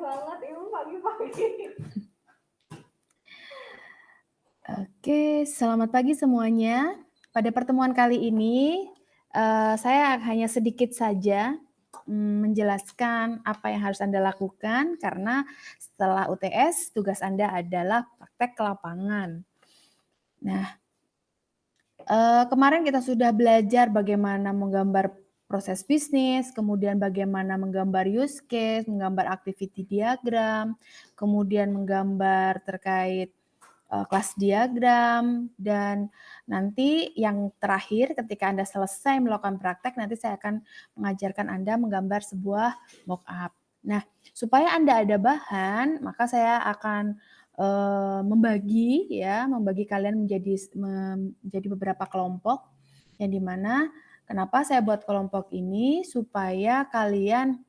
banget Ibu pagi-pagi. Oke, selamat pagi semuanya. Pada pertemuan kali ini, saya hanya sedikit saja menjelaskan apa yang harus Anda lakukan karena setelah UTS tugas Anda adalah praktek ke lapangan. Nah, kemarin kita sudah belajar bagaimana menggambar proses bisnis, kemudian bagaimana menggambar use case, menggambar activity diagram, kemudian menggambar terkait kelas diagram, dan nanti yang terakhir ketika Anda selesai melakukan praktek, nanti saya akan mengajarkan Anda menggambar sebuah mock-up. Nah, supaya Anda ada bahan, maka saya akan membagi kalian menjadi beberapa kelompok, yang dimana kenapa saya buat kelompok ini supaya kalian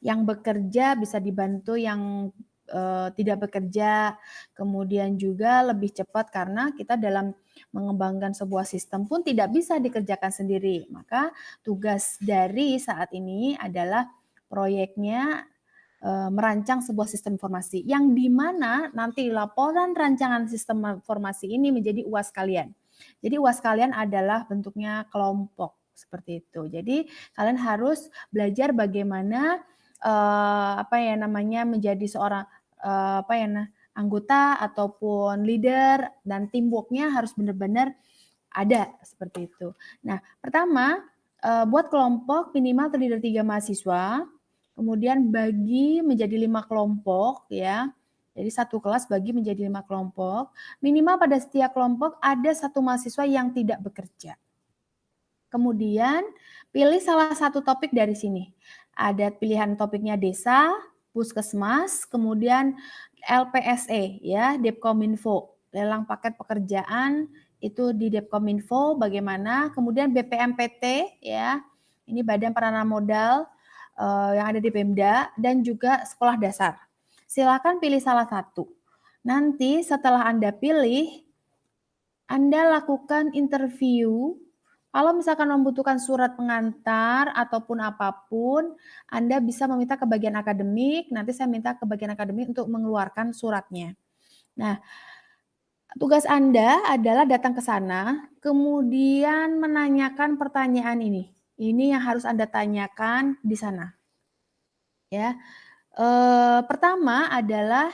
yang bekerja bisa dibantu yang tidak bekerja, kemudian juga lebih cepat karena kita dalam mengembangkan sebuah sistem pun tidak bisa dikerjakan sendiri. Maka tugas dari saat ini adalah proyeknya merancang sebuah sistem informasi yang di mana nanti laporan rancangan sistem informasi ini menjadi UAS kalian. Jadi UAS kalian adalah bentuknya kelompok seperti itu. Jadi kalian harus belajar bagaimana menjadi seorang anggota ataupun leader, dan teamwork-nya harus benar-benar ada seperti itu. Nah, pertama buat kelompok minimal terdiri dari 3 mahasiswa, kemudian bagi menjadi 5 kelompok ya. Jadi satu kelas bagi menjadi 5 kelompok. Minimal pada setiap kelompok ada 1 mahasiswa yang tidak bekerja. Kemudian pilih salah satu topik dari sini. Ada pilihan topiknya desa, puskesmas, kemudian LPSE ya, Depkominfo, lelang paket pekerjaan itu di Depkominfo bagaimana, kemudian BPMPT ya, ini Badan Penanaman Modal yang ada di Pemda, dan juga sekolah dasar. Silakan pilih salah satu. Nanti setelah Anda pilih, Anda lakukan interview. Kalau misalkan membutuhkan surat pengantar ataupun apapun, Anda bisa meminta ke bagian akademik, nanti saya minta ke bagian akademik untuk mengeluarkan suratnya. Nah, tugas Anda adalah datang ke sana, kemudian menanyakan pertanyaan ini. Ini yang harus Anda tanyakan di sana. Ya, pertama adalah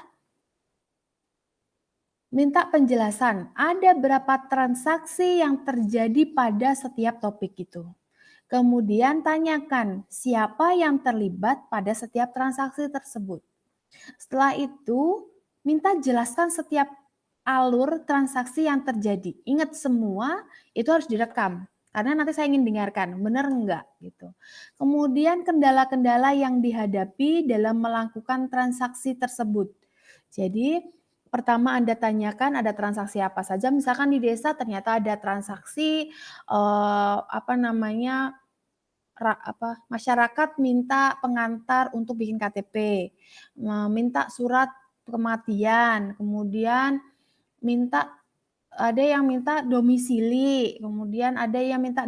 minta penjelasan, ada berapa transaksi yang terjadi pada setiap topik itu. Kemudian tanyakan siapa yang terlibat pada setiap transaksi tersebut. Setelah itu, minta jelaskan setiap alur transaksi yang terjadi. Ingat semua itu harus direkam, karena nanti saya ingin dengarkan, benar enggak gitu. Kemudian kendala-kendala yang dihadapi dalam melakukan transaksi tersebut. Jadi pertama Anda tanyakan ada transaksi apa saja, misalkan di desa ternyata ada transaksi masyarakat minta pengantar untuk bikin KTP, minta surat kematian, kemudian ada yang minta domisili, kemudian ada yang minta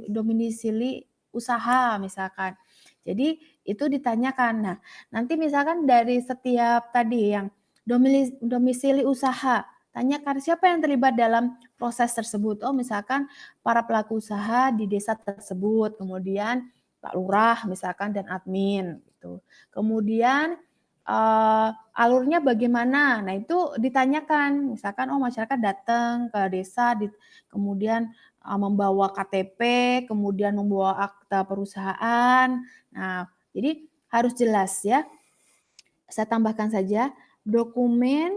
domisili usaha misalkan. Jadi itu ditanyakan. Nah, nanti misalkan dari setiap tadi yang domisili usaha, tanyakan siapa yang terlibat dalam proses tersebut. Oh, misalkan para pelaku usaha di desa tersebut, kemudian Pak Lurah misalkan dan admin gitu. Kemudian alurnya bagaimana? Nah, itu ditanyakan. Misalkan masyarakat datang ke desa kemudian membawa KTP, kemudian membawa akta perusahaan. Nah, jadi harus jelas ya. Saya tambahkan saja dokumen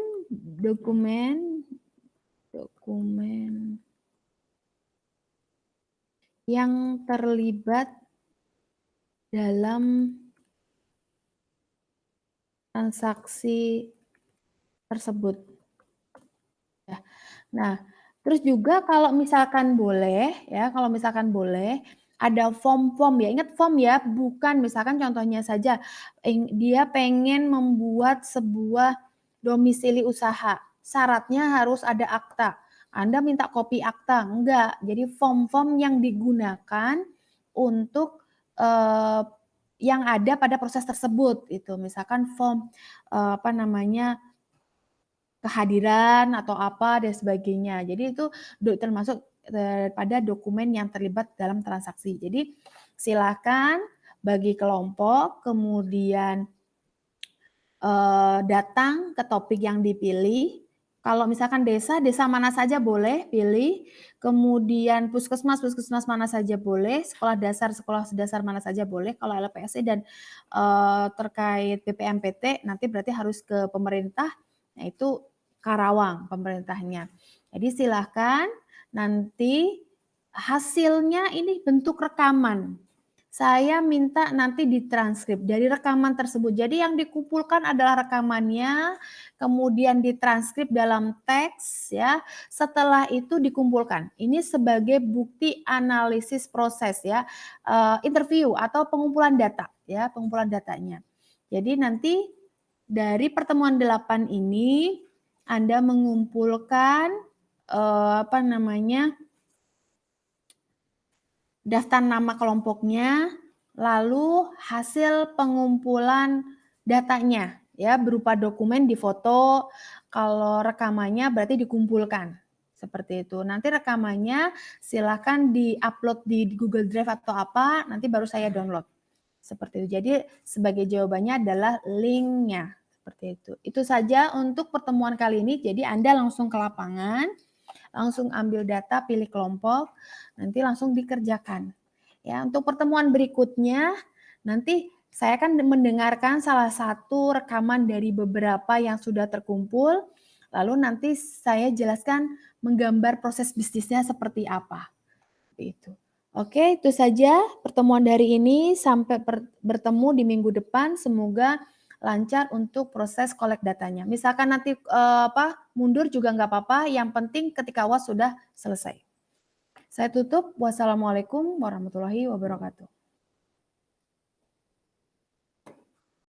yang terlibat dalam transaksi tersebut. Ya. Nah, terus juga kalau misalkan boleh ada form-form ya. Ingat form ya, bukan misalkan contohnya saja dia pengen membuat sebuah domisili usaha. Syaratnya harus ada akta. Anda minta kopi akta, enggak. Jadi form-form yang digunakan untuk yang ada pada proses tersebut itu. Misalkan form kehadiran atau apa dan sebagainya. Jadi itu termasuk pada dokumen yang terlibat dalam transaksi. Jadi silakan bagi kelompok, kemudian datang ke topik yang dipilih. Kalau misalkan desa, desa mana saja boleh pilih, kemudian puskesmas, puskesmas mana saja boleh, sekolah dasar mana saja boleh. Kalau LPSI dan terkait BPMPT nanti berarti harus ke pemerintah, nah itu Karawang pemerintahnya. Jadi silahkan nanti hasilnya ini bentuk rekaman. Saya minta nanti ditranskrip dari rekaman tersebut. Jadi yang dikumpulkan adalah rekamannya, kemudian ditranskrip dalam teks ya. Setelah itu dikumpulkan. Ini sebagai bukti analisis proses ya, interview atau pengumpulan data ya, pengumpulan datanya. Jadi nanti dari pertemuan 8 ini Anda mengumpulkan daftar nama kelompoknya, lalu hasil pengumpulan datanya ya berupa dokumen difoto, kalau rekamannya berarti dikumpulkan. Seperti itu. Nanti rekamannya silakan di-upload di Google Drive atau apa, nanti baru saya download. Seperti itu. Jadi sebagai jawabannya adalah linknya. Seperti itu. Itu saja untuk pertemuan kali ini. Jadi Anda langsung ke lapangan, langsung ambil data, pilih kelompok, nanti langsung dikerjakan. Ya, untuk pertemuan berikutnya nanti saya akan mendengarkan salah satu rekaman dari beberapa yang sudah terkumpul, lalu nanti saya jelaskan menggambar proses bisnisnya seperti apa. Itu. Oke, itu saja pertemuan dari ini. Sampai bertemu di minggu depan. Semoga lancar untuk proses collect datanya. Misalkan nanti mundur juga nggak apa-apa. Yang penting ketika UAS sudah selesai. Saya tutup. Wassalamualaikum warahmatullahi wabarakatuh.